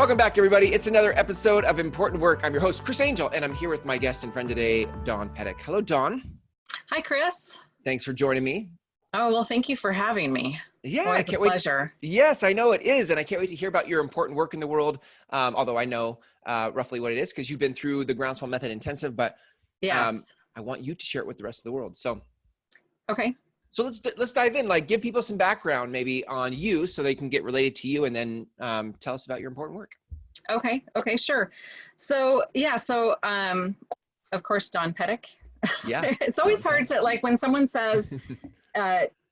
Welcome back, everybody. It's another episode of Important Work. I'm your host, Chris Angel, and I'm here with my guest and friend today, Dawn Petek. Hello, Dawn. Hi, Chris. Thanks for joining me. Oh, well, thank you for having me. Yeah, Always a pleasure. Yes, I know it is, and I can't wait to hear about your important work in the world, although I know roughly what it is because you've been through the Groundswell Method Intensive, but yes. I want you to share it with the rest of the world. So, okay. So let's dive in. Like, give people some background maybe on you so they can get related to you, and then tell us about your important work. Okay, sure. So of course, Dawn Petek. Yeah. It's always hard to, like, when someone says,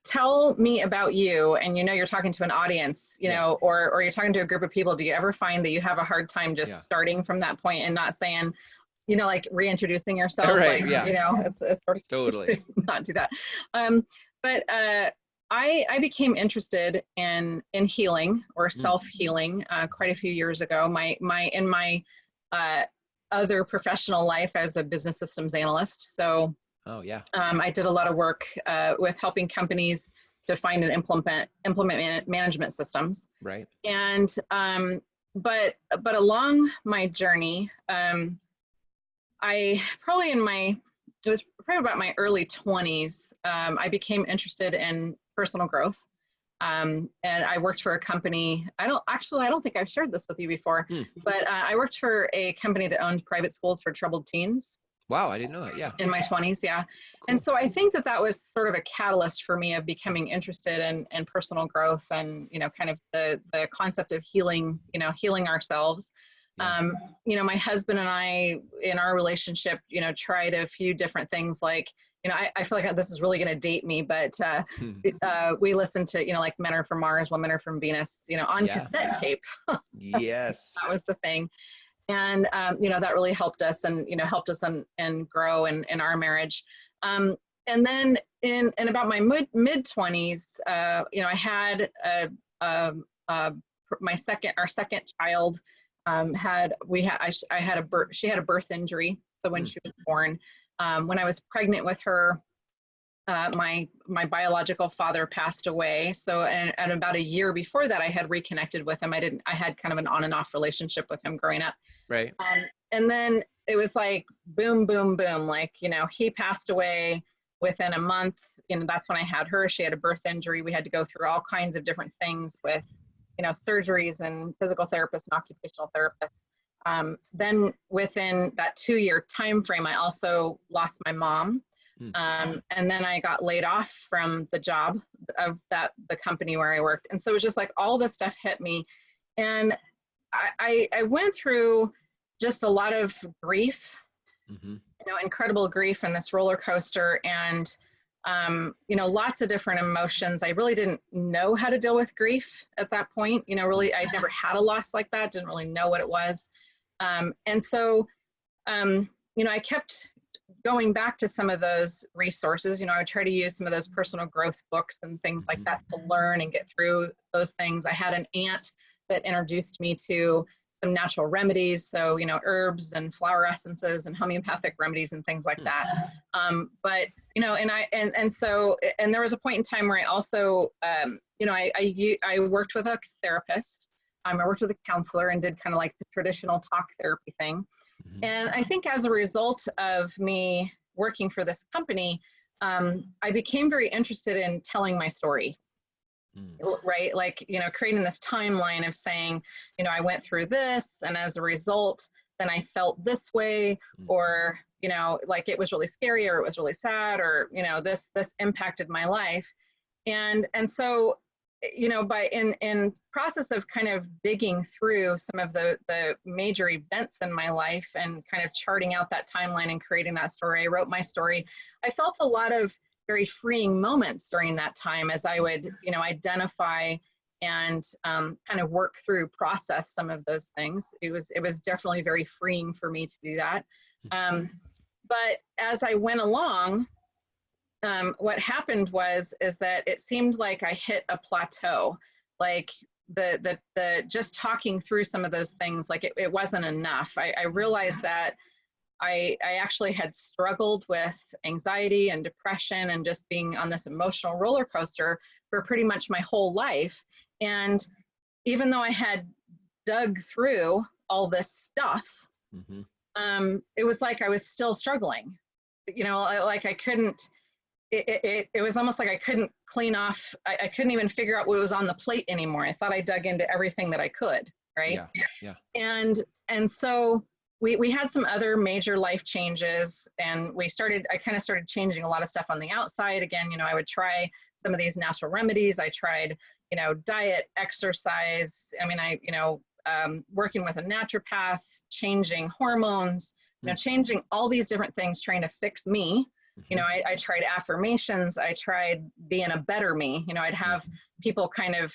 tell me about you, and you're talking to an audience, you know, or you're talking to a group of people. Do you ever find that you have a hard time just starting from that point and not saying, like reintroducing yourself? Right, like, yeah. It's sort of Totally. not do that. But I became interested in healing or self-healing quite a few years ago. In my other professional life as a business systems analyst. So I did a lot of work with helping companies define and implement management systems. Right. And but along my journey, it was probably about my early 20s. I became interested in personal growth. And I worked for a company. I don't think I've shared this with you before, but I worked for a company that owned private schools for troubled teens. Wow, I didn't know that. Yeah. In my 20s, yeah. Cool. And so I think that was sort of a catalyst for me of becoming interested in personal growth and, kind of the concept of healing, healing ourselves. Yeah. My husband and I, in our relationship, tried a few different things. Like, I feel like this is really going to date me, but we listened to, like Men Are From Mars, Women Are From Venus, on cassette tape. Yes. That was the thing. And, that really helped us and, helped us and grow in our marriage. And then in about my mid 20s, I had our second child. She had a birth injury. So when she was born, when I was pregnant with her, my biological father passed away. So, and about a year before that, I had reconnected with him. I had kind of an on and off relationship with him growing up. Right. And then it was like, boom, boom, boom. Like, he passed away within a month. That's when I had her. She had a birth injury. We had to go through all kinds of different things with, surgeries and physical therapists and occupational therapists. Then within that 2-year time frame, I also lost my mom. And then I got laid off from the job of the company where I worked. And so it was just like all this stuff hit me. And I went through just a lot of grief, incredible grief and this roller coaster and, lots of different emotions. I really didn't know how to deal with grief at that point. Really, I'd never had a loss like that. Didn't really know what it was. And so, I kept going back to some of those resources. I would try to use some of those personal growth books and things like that to learn and get through those things. I had an aunt that introduced me to some natural remedies. So, herbs and flower essences and homeopathic remedies and things like that. But, and there was a point in time where I also, I worked with a therapist. I worked with a counselor and did kind of like the traditional talk therapy thing. And I think as a result of me working for this company, I became very interested in telling my story. Right? Like, creating this timeline of saying, I went through this, and as a result, then I felt this way, or, like it was really scary, or it was really sad, or, this impacted my life. And so, by in process of kind of digging through some of the major events in my life and kind of charting out that timeline and creating that story, I wrote my story. I felt a lot of very freeing moments during that time as I would, identify and kind of work through, process some of those things. It was definitely very freeing for me to do that. But as I went along, what happened is that it seemed like I hit a plateau. Like the just talking through some of those things, like it wasn't enough. I realized that I actually had struggled with anxiety and depression and just being on this emotional roller coaster for pretty much my whole life. And even though I had dug through all this stuff, Mm-hmm. it was like I was still struggling. You know, like I couldn't, it was almost like I couldn't clean off, I couldn't even figure out what was on the plate anymore. I thought I dug into everything that I could, right? Yeah. Yeah. And so we had some other major life changes, and I kind of started changing a lot of stuff on the outside. Again, you know, I would try some of these natural remedies. I tried, you know, diet, exercise. I mean, working with a naturopath, changing hormones, you know, changing all these different things, trying to fix me. You know, I tried affirmations. I tried being a better me. You know, I'd have people kind of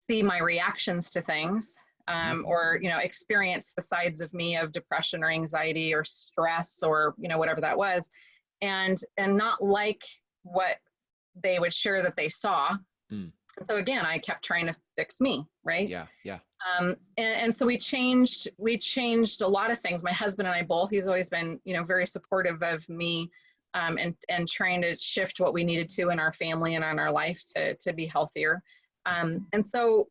see my reactions to things, or, you know, experience the sides of me of depression or anxiety or stress or, you know, whatever that was, and not like what they would share that they saw. So again, I kept trying to fix me, right? Yeah. Yeah. And so we changed a lot of things. My husband and I both, he's always been, you know, very supportive of me, and trying to shift what we needed to in our family and in our life to be healthier. And so,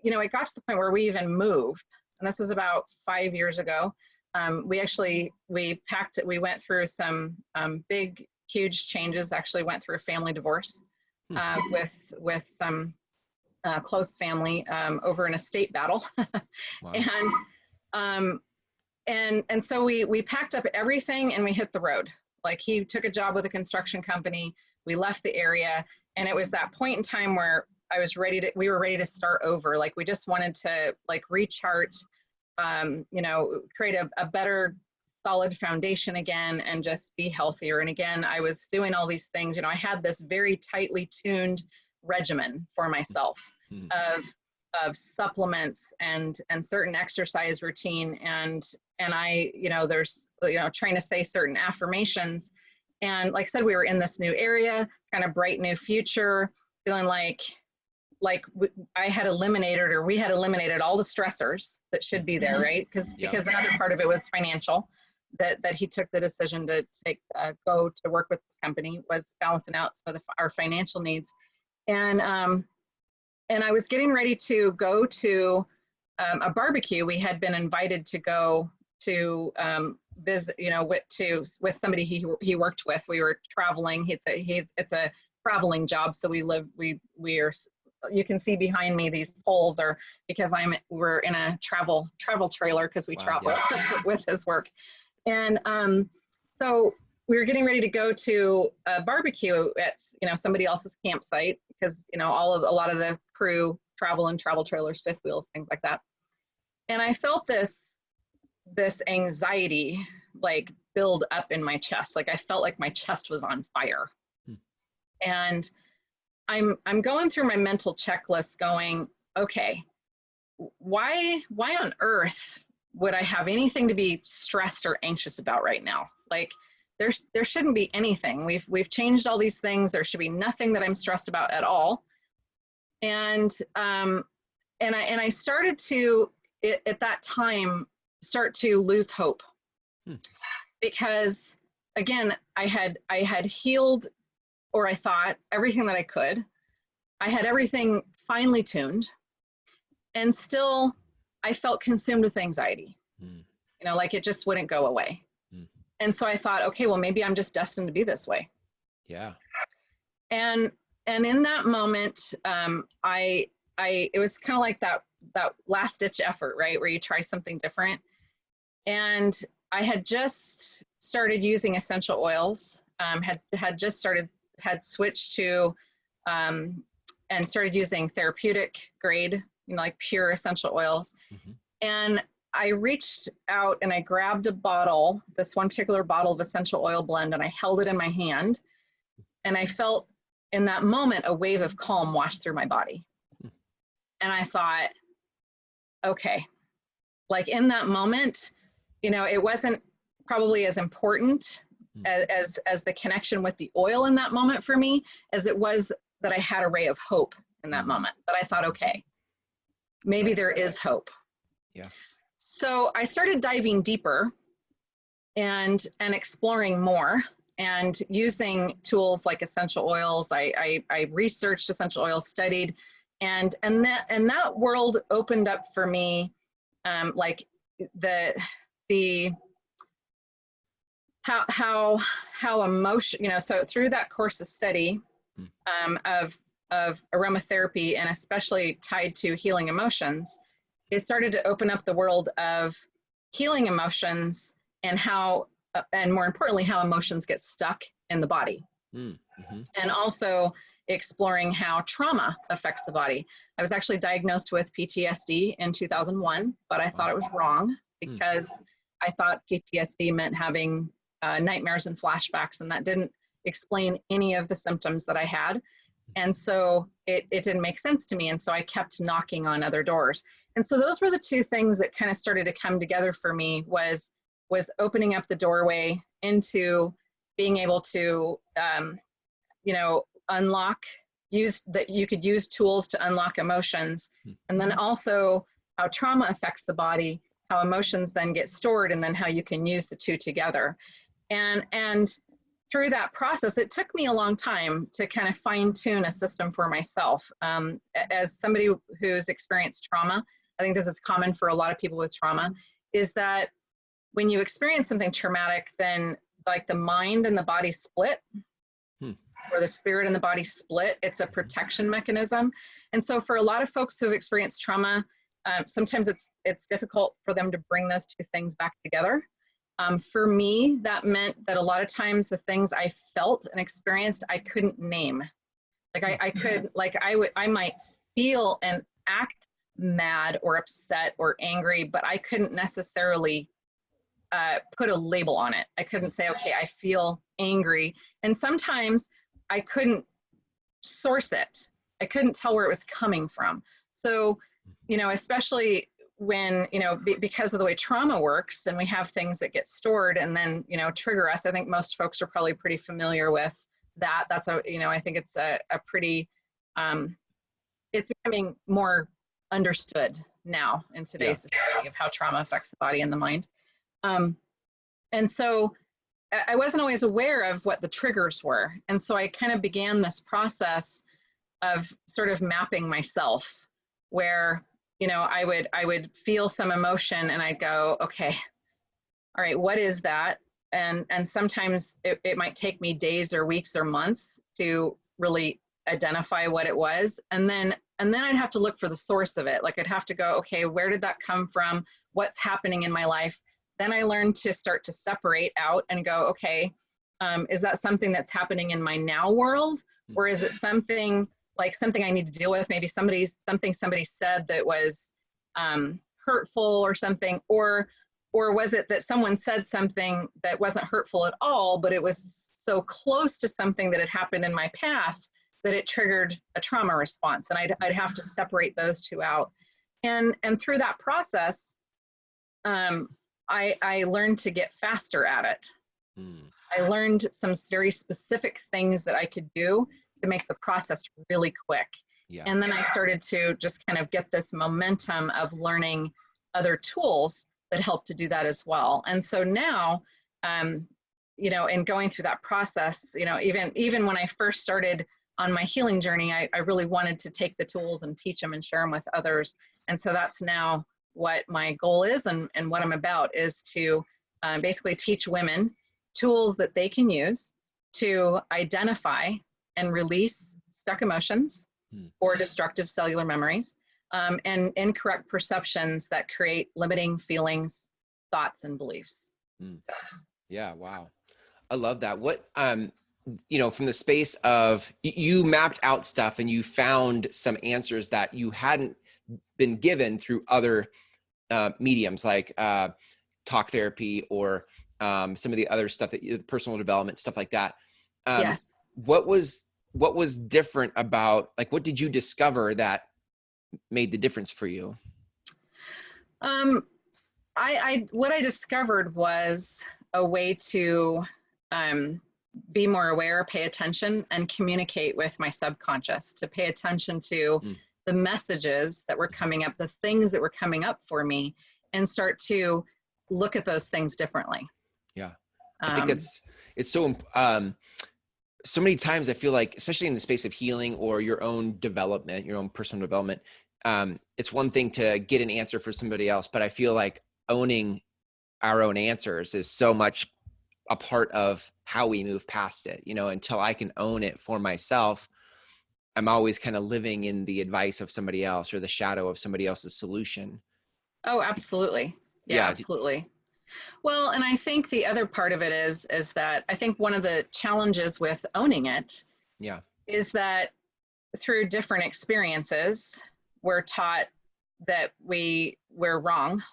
you know, it got to the point where we even moved, and this was about 5 years ago. We went through some big, huge changes, actually went through a family divorce with some close family over an estate battle. Wow. And so we packed up everything and we hit the road. Like, he took a job with a construction company. We left the area, and it was that point in time where we were ready to start over. Like, we just wanted to like rechart, you know, create a better solid foundation again and just be healthier. And again, I was doing all these things. You know, I had this very tightly tuned regimen for myself of supplements and certain exercise routine, and I, you know, there's, you know, trying to say certain affirmations. And like I said, we were in this new area, kind of bright new future, feeling like I had eliminated, or we had eliminated all the stressors that should be there, right? Because another part of it was financial, that he took the decision to go to work with this company, was balancing out some of our financial needs. And I was getting ready to go to a barbecue. We had been invited to go to visit, you know, with somebody he worked with. We were traveling. It's a traveling job, so we are. You can see behind me, these poles are because we're in a travel trailer, because we travel with his work. And so we were getting ready to go to a barbecue at, you know, somebody else's campsite, because, you know, a lot of the crew travel in travel trailers, fifth wheels, things like that. And I felt this anxiety like build up in my chest. Like, I felt like my chest was on fire. And I'm going through my mental checklist going, okay, why on earth would I have anything to be stressed or anxious about right now? Like, there shouldn't be anything. We've changed all these things. There should be nothing that I'm stressed about at all. And I started to, at that time, start to lose hope, because again, I had healed, or I thought, everything that I could. I had everything finely tuned, and still I felt consumed with anxiety. You know, like it just wouldn't go away. And so I thought, okay, well, maybe I'm just destined to be this way. Yeah. And in that moment, it was kind of like that last ditch effort, right? Where you try something different. And I had just started using essential oils, had switched to, and started using therapeutic grade, you know, like pure essential oils. And I reached out and I grabbed a bottle, this one particular bottle of essential oil blend, and I held it in my hand. And I felt in that moment a wave of calm wash through my body. And I thought, okay, like in that moment, you know, it wasn't probably as important as the connection with the oil in that moment for me, as it was that I had a ray of hope in that moment, that I thought, okay, maybe there is hope. Yeah. So I started diving deeper and exploring more, and using tools like essential oils. I researched essential oils, studied, and that world opened up for me like the how emotion, so through that course of study of aromatherapy, and especially tied to healing emotions, it started to open up the world of healing emotions and how, and more importantly, how emotions get stuck in the body. Mm-hmm. And also exploring how trauma affects the body. I was actually diagnosed with PTSD in 2001, but I thought it was wrong because I thought PTSD meant having nightmares and flashbacks, and that didn't explain any of the symptoms that I had. And so it didn't make sense to me. And so I kept knocking on other doors. And so those were the two things that kind of started to come together for me, was opening up the doorway into being able to, unlock, that you could use tools to unlock emotions. And then also how trauma affects the body, how emotions then get stored, and then how you can use the two together. And through that process, it took me a long time to kind of fine tune a system for myself. As somebody who's experienced trauma, I think this is common for a lot of people with trauma, is that when you experience something traumatic, then like the mind and the body split, or the spirit and the body split. It's a protection mechanism. And so for a lot of folks who have experienced trauma, sometimes it's difficult for them to bring those two things back together. For me, that meant that a lot of times the things I felt and experienced, I couldn't name. Like I might feel and act mad or upset or angry, but I couldn't necessarily put a label on it. I couldn't say, okay, I feel angry. And sometimes I couldn't source it. I couldn't tell where it was coming from. So, especially when, because of the way trauma works, and we have things that get stored and then, trigger us. I think most folks are probably pretty familiar with that. That's I think it's a pretty, it's becoming more understood now in today's society of how trauma affects the body and the mind. And so I wasn't always aware of what the triggers were. And so I kind of began this process of sort of mapping myself, where, I would feel some emotion and I'd go, okay, all right, what is that? And sometimes it might take me days or weeks or months to really identify what it was. And then I'd have to look for the source of it. Like I'd have to go, okay, where did that come from? What's happening in my life? Then I learned to start to separate out and go, okay, is that something that's happening in my now world? Or is it something I need to deal with? Maybe somebody said that was hurtful or something, or was it that someone said something that wasn't hurtful at all, but it was so close to something that had happened in my past that it triggered a trauma response? And I'd have to separate those two out. And through that process, I learned to get faster at it. I learned some very specific things that I could do to make the process really quick. And then I started to just kind of get this momentum of learning other tools that help to do that as well. And so now, in going through that process, even when I first started on my healing journey, I really wanted to take the tools and teach them and share them with others. And so that's now what my goal is, and what I'm about is to basically teach women tools that they can use to identify and release stuck emotions or destructive cellular memories, and incorrect perceptions that create limiting feelings, thoughts, and beliefs. So. Yeah, wow. I love that. What, from the space of, you mapped out stuff and you found some answers that you hadn't been given through other mediums, like talk therapy or some of the other stuff, that personal development, stuff like that. Yes. What was different about, like, what did you discover that made the difference for you? What I discovered was a way to be more aware, pay attention, and communicate with my subconscious, to pay attention to the messages that were coming up, the things that were coming up for me, and start to look at those things differently. Yeah. I think it's so, so many times I feel like, especially in the space of healing or your own development, your own personal development, it's one thing to get an answer for somebody else, but I feel like owning our own answers is so much a part of how we move past it. Until I can own it for myself, I'm always kind of living in the advice of somebody else or the shadow of somebody else's solution. Oh, absolutely. Yeah, Yeah. absolutely. Well, and I think the other part of it is that I think one of the challenges with owning it Yeah. is that through different experiences, we're taught that we're wrong,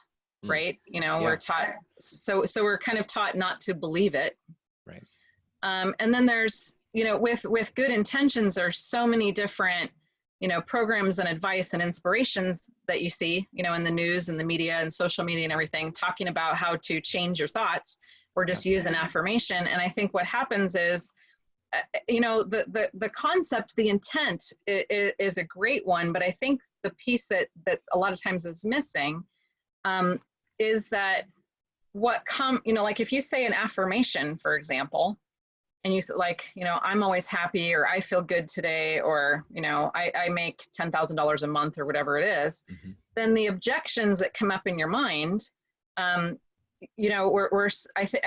right? Yeah. We're taught, so we're kind of taught not to believe it. Right. And then there's, with good intentions, there's so many different, programs and advice and inspirations that you see, in the news and the media and social media and everything, talking about how to change your thoughts or just use an affirmation. And I think what happens is, the concept, the intent is a great one, but I think the piece that a lot of times is missing is that like if you say an affirmation, for example, and you say like, I'm always happy, or I feel good today, or, I make $10,000 a month or whatever it is, then the objections that come up in your mind, I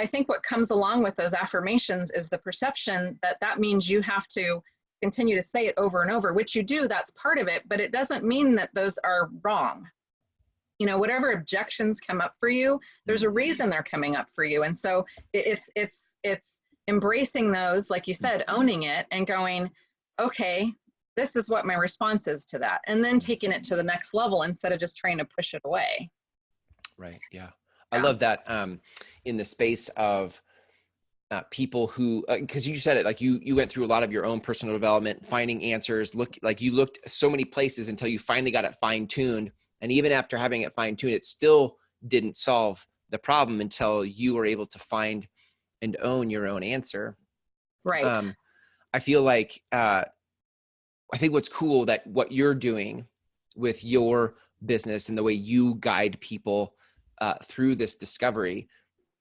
think what comes along with those affirmations is the perception that means you have to continue to say it over and over, which you do, that's part of it, but it doesn't mean that those are wrong. Whatever objections come up for you, there's a reason they're coming up for you. And so it's embracing those, like you said, owning it and going, okay, this is what my response is to that. And then taking it to the next level instead of just trying to push it away. Right. Yeah. I love that in the space of people who, because you said it, like you went through a lot of your own personal development, finding answers, you looked so many places until you finally got it fine tuned. And even after having it fine tuned, it still didn't solve the problem until you were able to find and own your own answer. Right. I feel like, I think what's cool that what you're doing with your business and the way you guide people through this discovery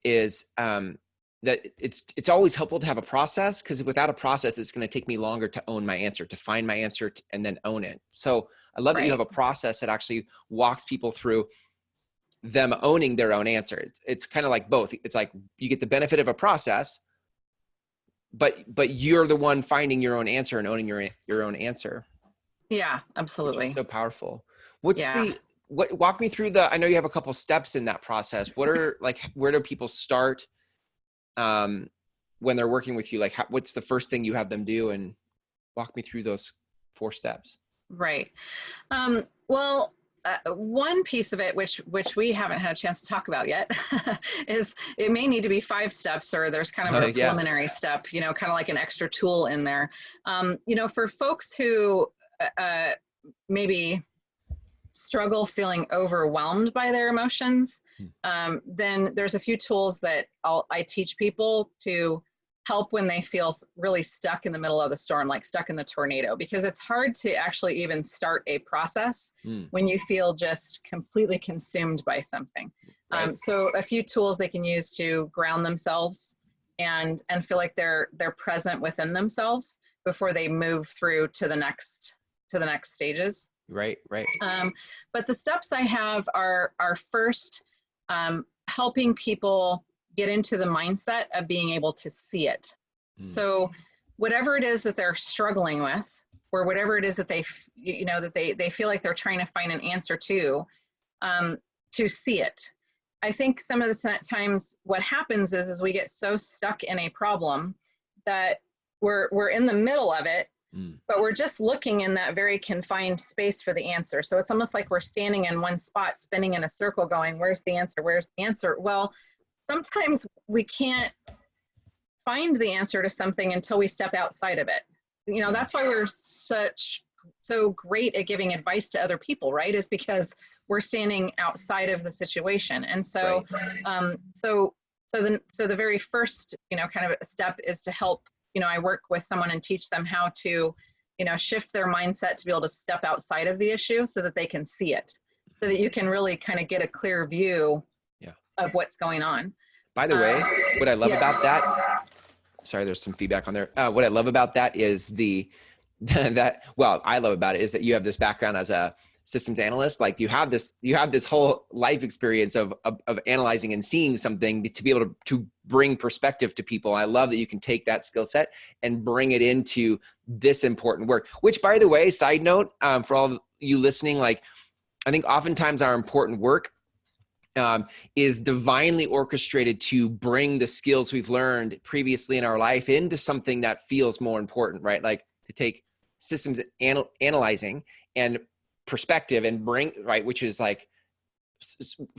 is that it's always helpful to have a process, because without a process, it's going to take me longer to own my answer, to find my answer and then own it. So I love that you have a process that actually walks people through them owning their own answer. It's kind of like both. It's like you get the benefit of a process, but you're the one finding your own answer and owning your own answer. Yeah, absolutely. Which is so powerful. Walk me through I know you have a couple steps in that process. Where do people start when they're working with you? What's the first thing you have them do, and walk me through those 4 steps. Right. Well, one piece of it, which we haven't had a chance to talk about yet, is it may need to be 5 steps, or there's kind of a preliminary step, kind of like an extra tool in there. For folks who maybe struggle feeling overwhelmed by their emotions, then there's a few tools that I teach people to help when they feel really stuck in the middle of the storm, like stuck in the tornado, because it's hard to actually even start a process when you feel just completely consumed by something. Right. So a few tools they can use to ground themselves and feel like they're present within themselves before they move through to the next stages. Right. But the steps I have are first helping people get into the mindset of being able to see it. So whatever it is that they're struggling with, or whatever it is that they feel like they're trying to find an answer to see it. I think some of the times what happens is we get so stuck in a problem that we're in the middle of it, but we're just looking in that very confined space for the answer. So it's almost like we're standing in one spot, spinning in a circle going, where's the answer? Where's the answer? Well, sometimes we can't find the answer to something until we step outside of it. That's why we're so great at giving advice to other people, right? Is because we're standing outside of the situation. And so, so the very first, kind of a step is to help, I work with someone and teach them how to, shift their mindset to be able to step outside of the issue so that they can see it, so that you can really kind of get a clear view of what's going on. By the way, what I love about that, sorry, there's some feedback on there. What I love about that is I love about it is that you have this background as a systems analyst. Like you have this whole life experience of analyzing and seeing something to be able to bring perspective to people. I love that you can take that skill set and bring it into this important work, which, by the way, side note, for all of you listening, like I think oftentimes our important work is divinely orchestrated to bring the skills we've learned previously in our life into something that feels more important, right? Like to take systems analyzing and perspective and bring, right, which is like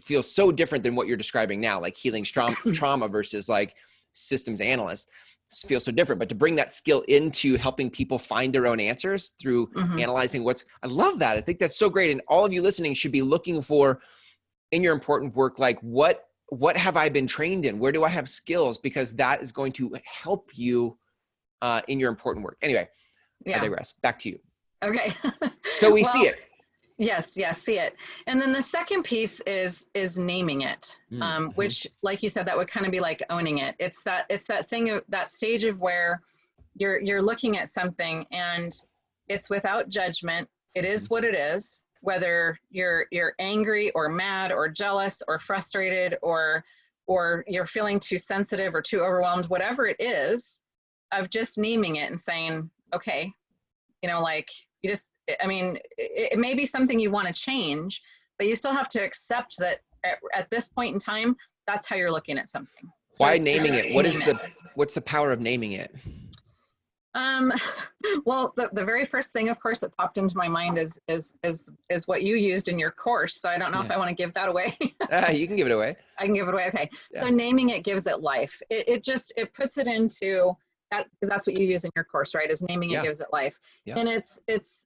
feels so different than what you're describing now, like healing trauma versus like systems analyst feels so different. But to bring that skill into helping people find their own answers through analyzing I love that. I think that's so great. And all of you listening should be looking for in your important work, like what have I been trained in? Where do I have skills? Because that is going to help you in your important work. Anyway, I digress. Back to you. Okay. So we see it. Yes, see it. And then the second piece is naming it, which, like you said, that would kind of be like owning it. It's that thing of that stage of where you're looking at something and it's without judgment. It is what it is. Whether you're angry or mad or jealous or frustrated or you're feeling too sensitive or too overwhelmed, whatever it is, of just naming it and saying, okay, like you just, I mean, it may be something you want to change, but you still have to accept that at this point in time, that's how you're looking at something. So why naming it? What's the power of naming it? Well, the very first thing, of course, that popped into my mind is what you used in your course. So I don't know if I want to give that away. You can give it away. I can give it away. Okay. Yeah. So naming it gives it life. It puts it into that, because that's what you use in your course, right? Is naming it gives it life. Yeah. And it's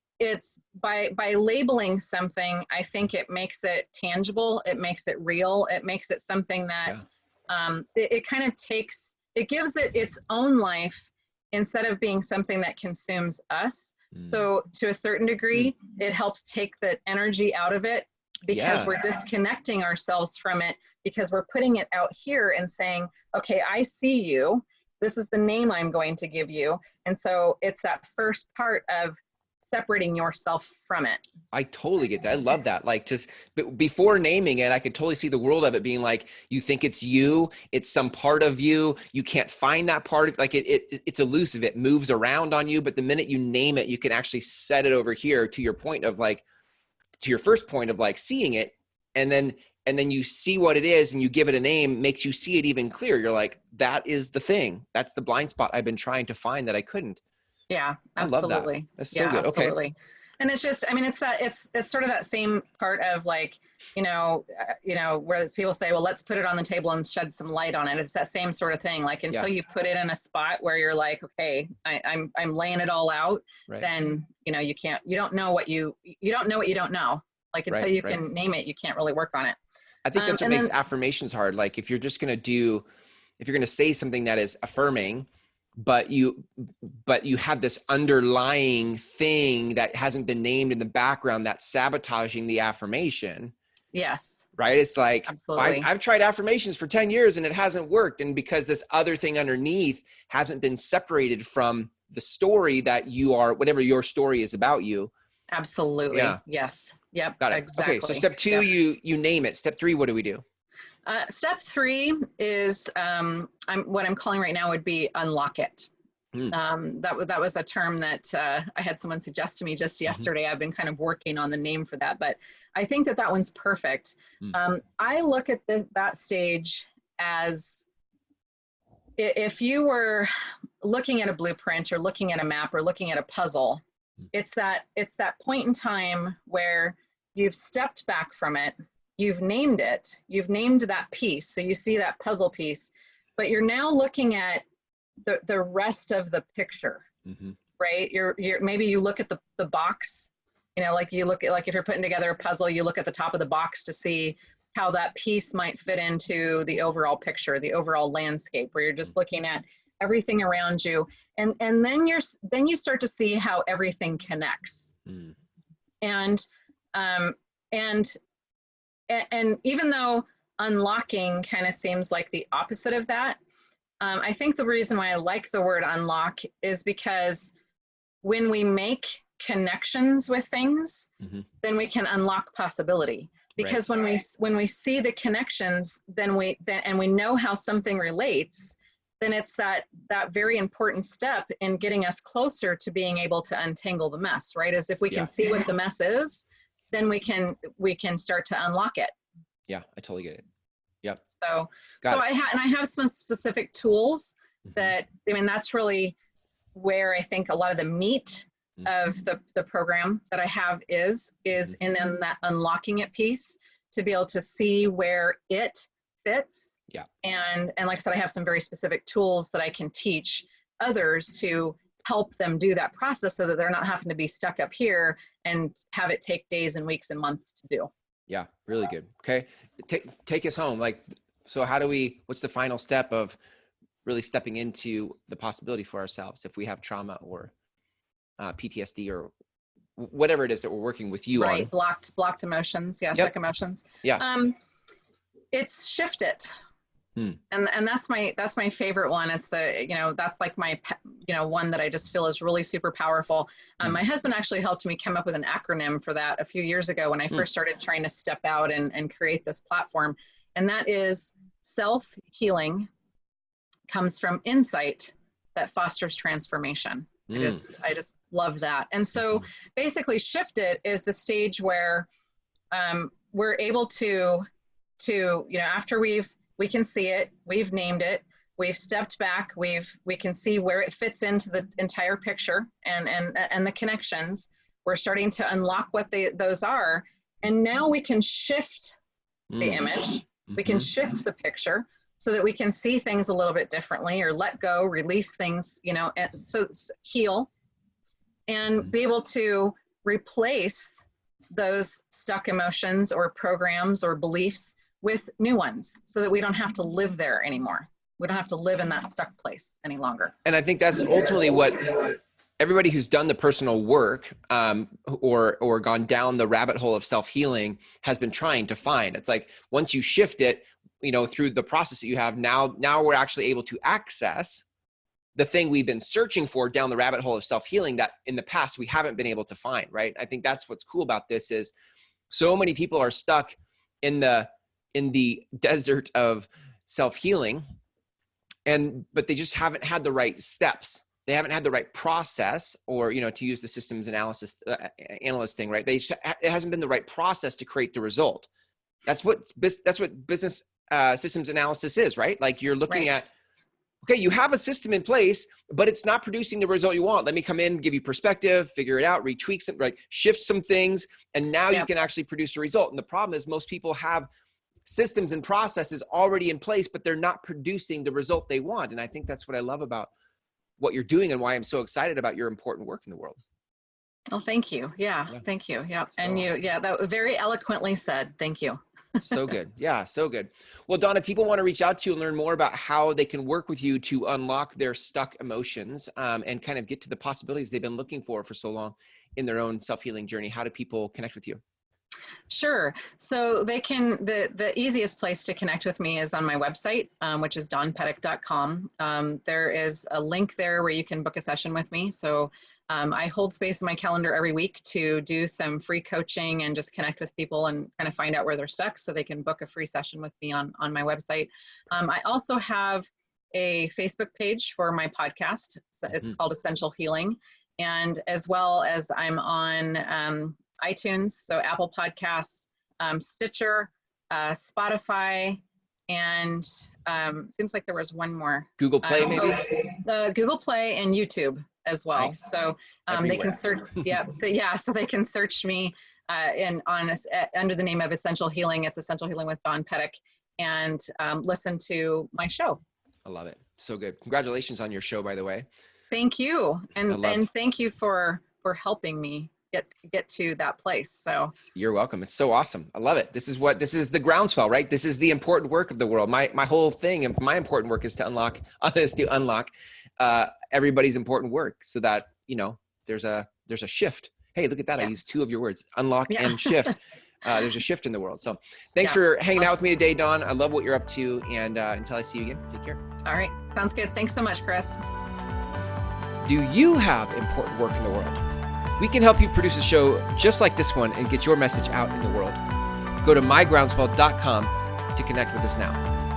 by labeling something, I think it makes it tangible. It makes it real. It makes it something that it kind of it gives it its own life, instead of being something that consumes us. So to a certain degree, it helps take the energy out of it, because we're disconnecting ourselves from it, because we're putting it out here and saying, okay, I see you. This is the name I'm going to give you. And so it's that first part of separating yourself from it. I totally get that. I love that. Like, just before naming it, I could totally see the world of it being like, you think it's you, it's some part of you, you can't find that part of, like it's elusive, it moves around on you. But the minute you name it, you can actually set it over here to your point of like, to your first point of like seeing it, and then you see what it is and you give it a name, makes you see it even clearer. You're like, that is the thing. That's the blind spot I've been trying to find that I couldn't. Yeah, absolutely. I love that. That's so good. Absolutely. Okay. And it's just, I mean, it's sort of that same part of like, where people say, well, let's put it on the table and shed some light on it. It's that same sort of thing. Like until you put it in a spot where you're like, okay, I'm laying it all out, then, you don't know what you don't know. Like until you can name it, you can't really work on it. I think that's what makes affirmations hard. Like if you're going to say something that is affirming, but you have this underlying thing that hasn't been named in the background that's sabotaging the affirmation. Yes. Right. It's like, absolutely. I've tried affirmations for 10 years and it hasn't worked. And because this other thing underneath hasn't been separated from the story that you are, whatever your story is about you. Absolutely. Yeah. Yes. Yep. Got it. Exactly. Okay. So step 2, you name it. Step 3, what do we do? Step 3 is what I'm calling right now would be unlock it. That was a term that I had someone suggest to me just yesterday. I've been kind of working on the name for that, but I think that one's perfect. I look at that stage as if you were looking at a blueprint or looking at a map or looking at a puzzle. It's that point in time where you've stepped back from it. You've named it, you've named that piece. So you see that puzzle piece, but you're now looking at the rest of the picture, right? Maybe you look at the box, like you look at, like if you're putting together a puzzle, you look at the top of the box to see how that piece might fit into the overall picture, the overall landscape, where you're just looking at everything around you. And then you start to see how everything connects. And even though unlocking kind of seems like the opposite of that, I think the reason why I like the word unlock is because when we make connections with things, then we can unlock possibility. Because when we see the connections, then we know how something relates, then it's that very important step in getting us closer to being able to untangle the mess, right? As if we can see what the mess is, then we can start to unlock it. Yeah, I totally get it. Yep. So I have some specific tools that, I mean, that's really where I think a lot of the meat of the program that I have is in that unlocking it piece, to be able to see where it fits. Yeah. And like I said, I have some very specific tools that I can teach others to help them do that process, so that they're not having to be stuck up here and have it take days and weeks and months to do. Yeah, really good. Okay. Take us home. Like, so what's the final step of really stepping into the possibility for ourselves if we have trauma or PTSD or whatever it is that we're working with you on? Blocked emotions. Yeah. Stuck emotions. Yeah. It's shift it. And that's my favorite one. It's that's like my, one that I just feel is really super powerful. My husband actually helped me come up with an acronym for that a few years ago when I first started trying to step out and create this platform. And that is: self-healing comes from insight that fosters transformation. I just love that. And so basically, shift it is the stage where we're able to after we can see it, we've named it, we've stepped back, we can see where it fits into the entire picture and the connections. We're starting to unlock what those are, and now we can shift the image. We can shift the picture so that we can see things a little bit differently, or let go, release things, and so heal, and be able to replace those stuck emotions or programs or beliefs with new ones, so that we don't have to live there anymore. We don't have to live in that stuck place any longer. And I think that's ultimately what everybody who's done the personal work or gone down the rabbit hole of self-healing has been trying to find. It's like, once you shift it, through the process that you have now we're actually able to access the thing we've been searching for down the rabbit hole of self-healing that in the past we haven't been able to find, right? I think that's what's cool about this, is so many people are stuck in the desert of self-healing, but they just haven't had the right steps. They haven't had the right process, or, to use the systems analyst thing, right? It hasn't been the right process to create the result. That's what business systems analysis is, right? Like, you're looking at, okay, you have a system in place, but it's not producing the result you want. Let me come in, give you perspective, figure it out, retweak some, right? Shift some things, and now you can actually produce a result. And the problem is, most people have systems and processes already in place, but they're not producing the result they want. And I think that's what I love about what you're doing, and why I'm so excited about your important work in the world. Well, thank you. Yeah. Thank you. Yeah. And awesome. That was very eloquently said. Thank you. So good. Yeah. So good. Well, Dawn, if people want to reach out to you and learn more about how they can work with you to unlock their stuck emotions and kind of get to the possibilities they've been looking for so long in their own self-healing journey, how do people connect with you? Sure. So they can, the easiest place to connect with me is on my website, which is dawnpetek.com. There is a link there where you can book a session with me. So I hold space in my calendar every week to do some free coaching and just connect with people and kind of find out where they're stuck, so they can book a free session with me on my website. I also have a Facebook page for my podcast. So it's called Essential Healing. And as well as I'm on iTunes, so Apple Podcasts, Stitcher, Spotify, and seems like there was one more. Google Play, maybe? Google Play and YouTube as well. Nice. So they can search, so they can search me under the name of Essential Healing. It's Essential Healing with Dawn Petek, and listen to my show. I love it. So good. Congratulations on your show, by the way. Thank you. And thank you for helping me get to that place. So you're welcome. It's so awesome. I love it. This is the groundswell, right? This is the important work of the world. My whole thing and my important work is to unlock everybody's important work, so that, there's a shift. Hey, look at that. Yeah. I used two of your words, unlock and shift. There's a shift in the world. So thanks for hanging out with me today, Dawn. I love what you're up to. And until I see you again, take care. All right. Sounds good. Thanks so much, Chris. Do you have important work in the world? We can help you produce a show just like this one and get your message out in the world. Go to mygroundswell.com to connect with us now.